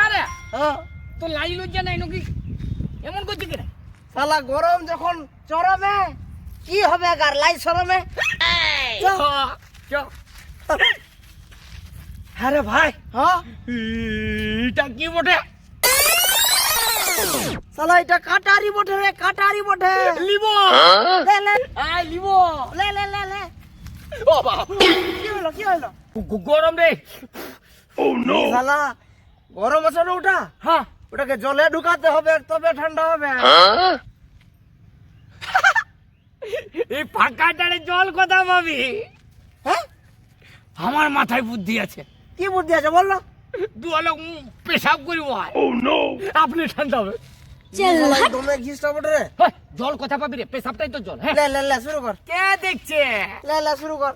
আরে তো লাই লজ্জা নাই নাকি এমন করছিস কেন? শালা গরম যখন চরমে কি হবে গার লাই শরমে। আরে ভাই হ্যাঁ এটা কি বটে? শালা এটা কাটারি বটে রে, কাটারি বটে। লিব লে লে আই লিব লে লে লে লে। ও বাবা কি হলো কি হলো? গরম রে। ও নো শালা গরম আছে না ওটা, হ্যাঁ ওটাকে জলে ঢুকাতে হবে তবে ঠান্ডা হবে। এই ফাঁকা টারে জল কথা পাবি? হ্যাঁ আমার মাথায় বুদ্ধি আছে। কি বুদ্ধি আছে বললো? দু আলো পেশাব করিব। ও নো আপনি ঠান্ডা হবে। দমে ঘিসটা বটে রে। হেই, জল কথা পাবি রে, পেশাবটাই তো জল। হ্যাঁ লে লে লে শুরু কর, কে দেখছে? লে লে শুরু কর।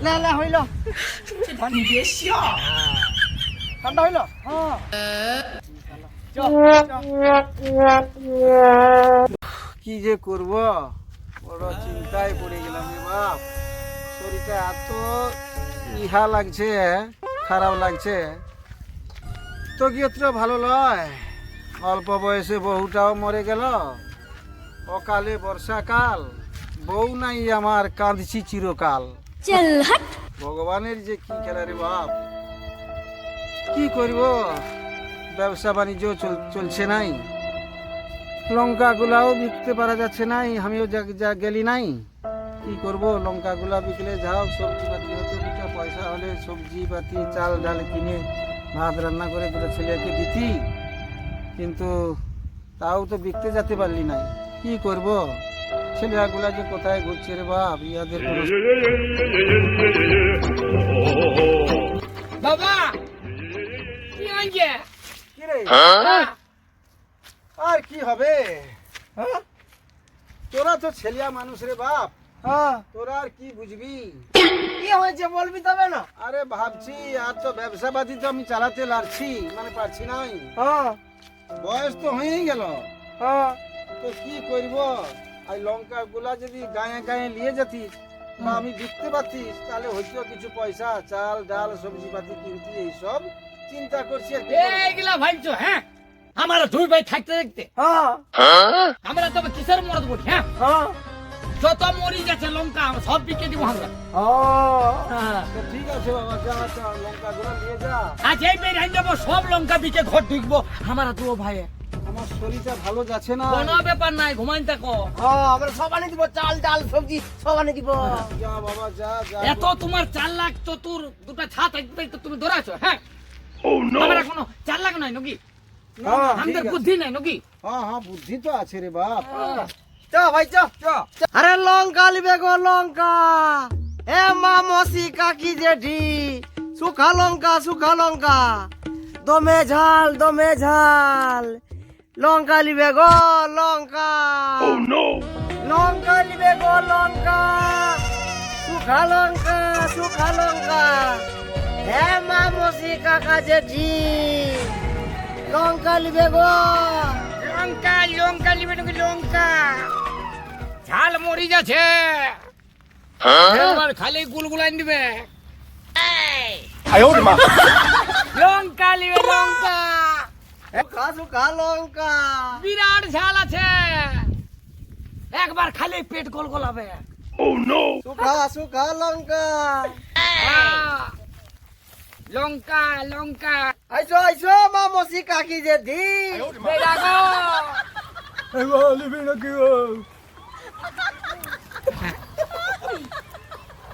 লে লে হইল, ঠান্ডা হইল। কি যে করব, বড় চিন্তায় পড়ে গেলাম রে বাপ। শরীরটা এত ইহা লাগছে, খারাপ লাগছে তো কি অত ভালো লয়। অল্প বয়সে বহুটাও মরে গেল, অকালে বর্ষাকাল, বউ নাই আমার, কাঁদছি চিরকাল। ভগবানের যে কি খেলা রে বাপ। কি করব, ব্যবসা বাণিজ্য চলছে নাই, লঙ্কা গুলাও বিকতে পারা যাচ্ছে নাই, আমিও যা গেলি নাই। কি করব, লঙ্কা গুলা বিকলে যাও সবজি পাতি হতে, দুটা পয়সা হলে সবজি পাতি চাল ডাল কিনে ভাত রান্না করে দুটো ছেলেকে দিতি, কিন্তু তাও তো বিকতে যেতে পারলি নাই। কি করব, ছেলেরা গুলা যে কোথায় ঘুরছে রে বাপ, ইয়াদের কোনো বাবা কি হয়েছে? কি রে? হ্যাঁ? আর কি হবে, হ্যাঁ? তোরা তো ছেলিয়া মানুষ রে বাপ, হ্যাঁ তোরা আর কি বুঝবি। কি হয়েছে বলবি তবে না। আরে ভাবছি আর তো ব্যবসা বাদি তো আমি চালাতে লাগছি, মানে পারছি নাই। হ্যাঁ বয়স তো হয়েই গেল। হ্যাঁ তো কি করব, আর লঙ্কা গুলা যদি গায়ে গায়ে নিয়ে যেতিস বা আমি বিকতে পারতিস, তাহলে হয়তো কিছু পয়সা চাল ডাল সবজি পাতি কিনতি, এইসব চিন্তা করছি আর কি করব। এইগুলা ভাবছো? হ্যাঁ আমরা দুই ভাই থাকতে দেখতে হ্যাঁ আমরা তবে কিসের মরদ বলি? হ্যাঁ হ্যাঁ যত মরি যাচ্ছে লঙ্কা সব বিকে দিব আমরা। হ্যাঁ। তো ঠিক আছে বাবা, যা যা লঙ্কা গুলো নিয়ে যা। আজ এই বের আইন যাবো, সব লঙ্কা বিকে ঘর ঢুকবো আমরা দুও ভাই। আমার শরীরটা ভালো যাচ্ছে না। কোনো ব্যাপার নাই, ঘুমাইন থাকো। আমরা সব আনি দিব, চাল ডাল সবজি সব আনি দিব। যা বাবা যা যা। এত তোমার 4 লাখ তো তোর দুটা ছাদ একটাই তো তুমি ধরাছো। হ্যাঁ আমরা কোনো 4 লাখ নাই নাকি? হ্যাঁ আমাদের বুদ্ধি নাই নাকি? হ্যাঁ হ্যাঁ বুদ্ধি তো আছে রে বাপ। চ ভাই চ চ। আরে লঙ্কা লিবে গো লঙ্কা, এ মা মসি কাকি জেঠি, সুখা লঙ্কা দমে ঝাল লঙ্কা লিবে গো লঙ্কা। লঙ্কা লিবে গো লঙ্কা, সুখা লঙ্কা, হে মা মসি কাকা জেঠি, লঙ্কা লিবে গো। লঙ্কা নিবে নাকি? লঙ্কা ঝাল মরি যাচ্ছে, একবার খালি গুলগুলান দিবে। লঙ্কা নিবে, লঙ্কা সুখা লঙ্কা, বিরাট ঝাল আছে, একবার খালি পেট গলগলাবে। সুখা লঙ্কা। লঙ্কা লঙ্কা আইসো মা মসি কাকি যে দি। বেড়া গো।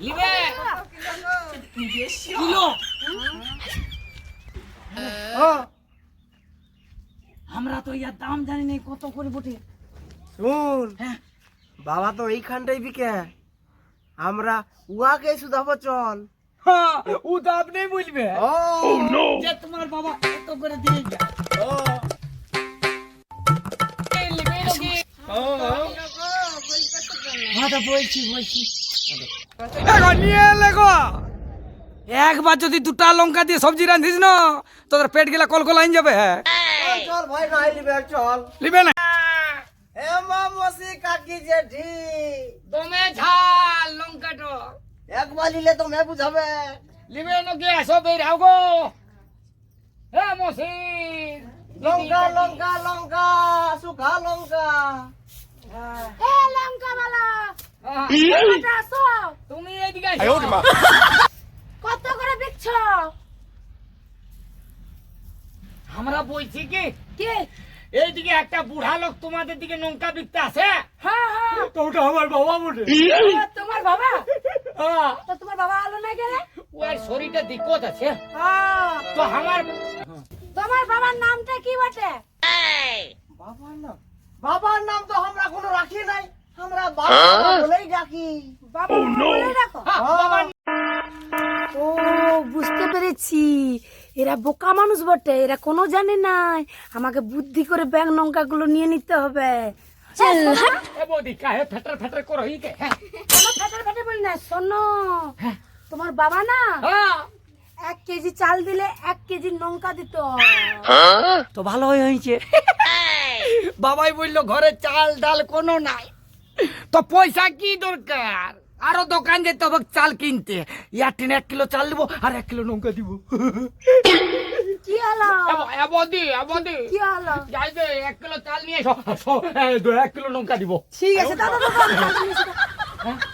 লিবে কিলো আমরা তো ইয়ার দাম জানি নাই কত করে বটে। শুন হ্যাঁ বাবা তো এইখানটাই বিকে, আমরা উহাকে শুধাবো চল। হ্যাঁ ও তো আপনি বলবে ও যে তোমার বাবা এত করে দিয়ে যায়। এই লিবে নাকি? হ্যাঁ তো বলছি এখন নিয়ে এলে গো। একবার যদি দুটা লঙ্কা দিয়ে সবজি রাঁধিস না, তোদের পেট গেলা কলকল আইন যাবে। হ্যাঁ চ কয় নাই লিবে চল লিবে না হে মামসি কাকি জেঠি দমে ঝাল লঙ্কাটো একবার নিলে তো মে বুঝাবে লিবে নাকি আসো বেরাও গো হে মসি লঙ্কা লঙ্কা লঙ্কা সুখা লঙ্কা এ লঙ্কা বালা এটা আসো তুমি এদিকে আসো কত করে বিকছ আমরা বলছি কি কে এইদিকে একটা বুড়া লোক তোমাদের দিকে লঙ্কা বিকতে আসে হ্যাঁ হ্যাঁ তো ওটা আমার বাবা বলে ও, তোমার বাবা হ্যাঁ, তো তোমার বাবা আলো না গেলে ওর শরীরটা দিক্কত আছে হ্যাঁ তো আমার তোমার বাবার নামটা কি বটে বাবার নাম তো আমরা কোনো রাখি নাই আমরা বাবা বলেই ডাকি বাবা বলে রাখো হ্যাঁ, বাবার ও বুঝতে পেরেছি এরা বোকা মানুষ বটে এরা কোনো জানে নাই আমাকে বুদ্ধি করে ব্যাং লঙ্কা গুলো নিয়ে নিতে হবে চল এ বৌদি কাহে ফেটার ফেটার করো কে হ্যাঁ ফেটে ফেটে বলি না শোনো তোমার বাবা না হ্যাঁ 1 কেজি চাল দিলে 1 কেজি লঙ্কা দিত তো ভালোই হয়েছে বাবাই বললো ঘরে চাল ডাল কোনো নাই তো পয়সা কি দরকার আরো দোকান যেতে হবে চাল কিনতে ইয়ার টিনে 1 কিলো চাল দিব আর 1 কিলো লঙ্কা দিব কি হলো বদি কি হলো যাই দে 1 কিলো চাল নিয়ে এসো 1 কিলো লঙ্কা দিব ঠিক আছে দাদা দাদা আমি চাল নিয়ে এসে দাও।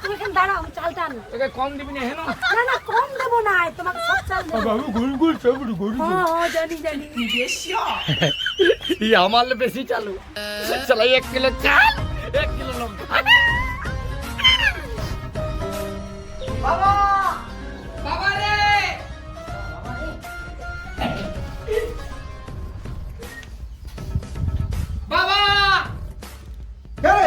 তুমি এখানে দাঁড়াও আমি চালটা আনি তোকে কম দিবি না হেন না না কম দেবো না তোমাকে সব চাল দেবো বাবু গুল গুল সবুড় গুল হ্যাঁ হ্যাঁ জানি জানি আমার বেশি চালু চলো 1 কিলো চাল 1 কিলো লঙ্কা বাবা বাবা রে বাবা কে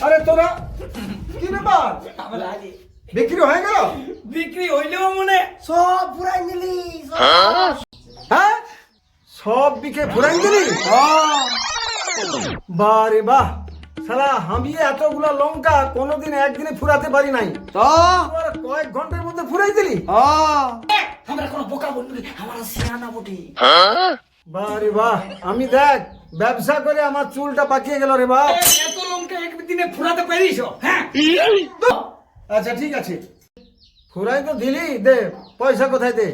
আরে তোরা কি ব্যাপার বিক্রি হয়ে গেল বিক্রি হইলেও মনে সব ফুরাই নিলি হ্যাঁ সব বিকে ফুরাই দিলি বারে বাহ সালা আমি এতগুলা লঙ্কা কোনোদিন একদিনে ফুরাতে পারি নাই তো কয়েক ঘন্টার মধ্যে ফুরাই দিলি আমরা কোনো বোকা বলবি আমরা সিয়ানা বটি বারে বাহ আমি দেখ ব্যবসা করে আমার চুলটা পাকিয়ে গেল রে বাপ এত লঙ্কা একদিনে ফুরাতে পারিস হ্যাঁ আচ্ছা ঠিক আছে ফুরাই তো দিলি দে পয়সা কোথায় দে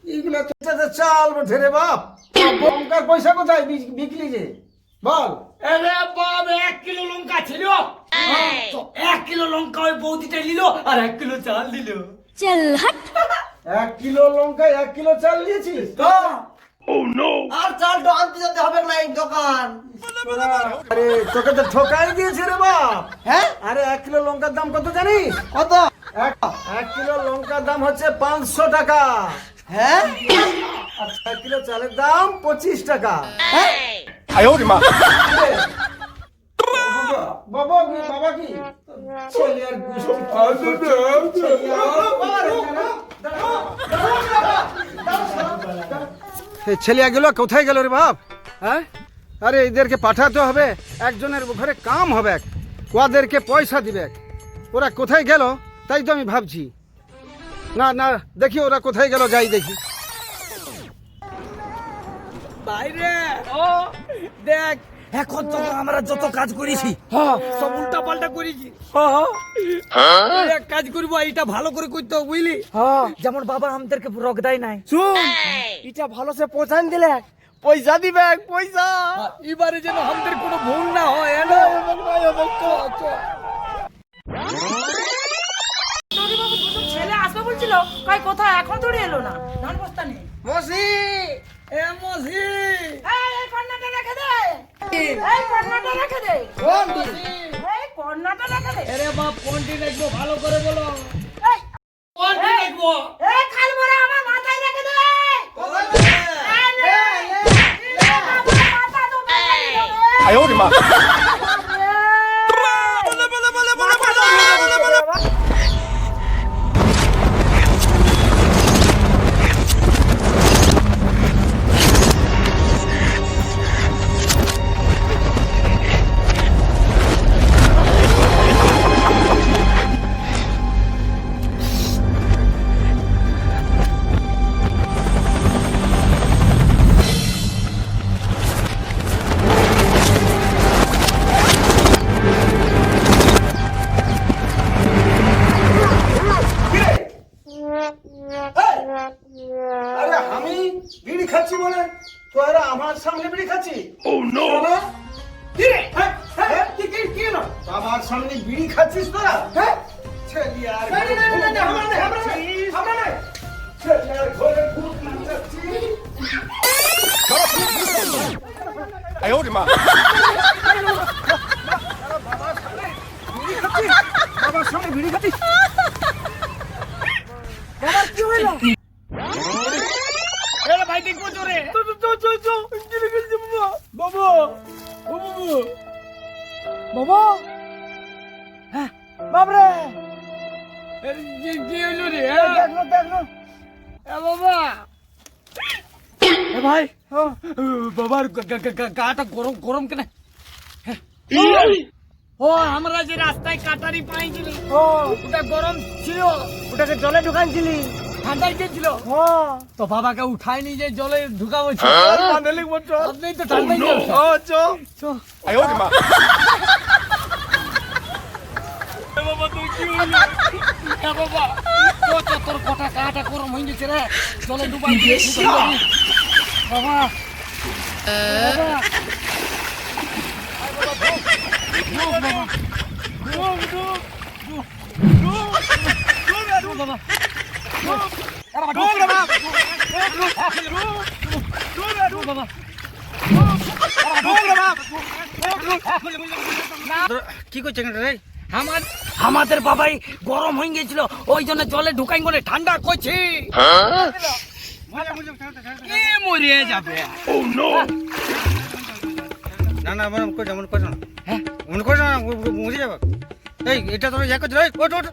এইগুলা তো চাল বটে রে বাপ লঙ্কার পয়সা কোথায় বিকলি যে বল আরে বাপ 1 কিলো লঙ্কা ছিল তো 1 কিলো লঙ্কা ওই বৌদিটা নিল আর 1 কিলো চাল দিল চল হট 1 কিলো লঙ্কা 1 কিলো চাল দিয়েছিস তো আর চালটা আনতে যেতে হবে না এই দোকান আরে তোকে তো ঠকাই দিয়েছে রে বাপ হ্যাঁ আরে 1 কিলো লঙ্কার দাম কত জানিস কত 1 কিলো লঙ্কার দাম হচ্ছে 500 টাকা হ্যাঁ আচ্ছা 1 কিলো চালের দাম 25 টাকা হ্যাঁ বাবা কি ছেলে আর ছেলেগুলো কোথায় গেল রে বাপ হ্যাঁ আরে এদেরকে পাঠাতে হবে একজনের ঘরে কাম হবে ওদেরকে পয়সা দিবে ওরা কোথায় গেল তাই তো আমি ভাবছি না না দেখি ওরা কোথায় গেল যাই দেখি বাইরে ও দেখ এখন তো আমরা যত কাজ করেছি সব উল্টা পাল্টা করেছি এক কাজ করবো এইটা ভালো করে করতে হবে বুঝলি যেমন বাবা আমাদেরকে রক দেয় নাই শুন এটা ভালো সে পৌঁছান দিলে পয়সা দিবে পয়সা এবারে যেন আমাদের কোনো ভুল না হয় ছেলে আসবে বলছিল কই কোথায় এখন ধরে এলো না ধান বস্তা নেই মসি এ মসি এই কর্নাটা রেখে দে এই কর্নাটা রেখে দে কোন এই কর্নাটা রেখে দে আরে বাপ কোনটি দেখবো ভালো করে বলো এই কোনটি দেখবো এই খাল ভরে আমার মাথায় রেখে দে আয় ওরে মা বিড়ি খাচ্ছি বলে তোরা আমার সামনে বিড়ি খাচ্ছি? ও নো! কি রে? হ্যাঁ হ্যাঁ কি না? আমার সামনে বিড়ি খাচ্ছিস তোরা? হ্যাঁ ছেলে আর আমরা নাই ছেলে আর ঘরে ভূত নাচাচ্ছি। বাবার সামনে বিড়ি খাচ্ছিস? বাবার কি হইলো? এরে ভাই দেখবো জোরে চো গিরে গেছে বাবা বাবা হ্যাঁ বাবরে কি হইলো রে দেখলো এ বাবা এ ভাই বাবার গাটা গরম গরম কেন ও আমরা যে রাস্তায় কাটারি পাইছিলি ওটা গরম ছিল, ওটাকে জলে ঢুকাইছিলি? ঠান্ডায় গেছিল তো বাবাকে উঠাই নিয়ে যে জলে ঢুকাবো আপনি তো ঠান্ডায় বাবা তুই কি হইলি বাবা তোর কটা কাটা গরম হয়ে গেছে রে জলে ডুবাই বাবা কি করছে রে? আমাদের বাবাই গরম হয়ে গেছিল ওই জন্য জলে ঢুকাই করে ঠান্ডা করছি মরিয়ে যাবে না না মনে করছো মনে করছো না, হ্যাঁ মনে করছো না, মরে যাবে। এই এটা তোর ইয়া করছিল, ওঠ ওঠ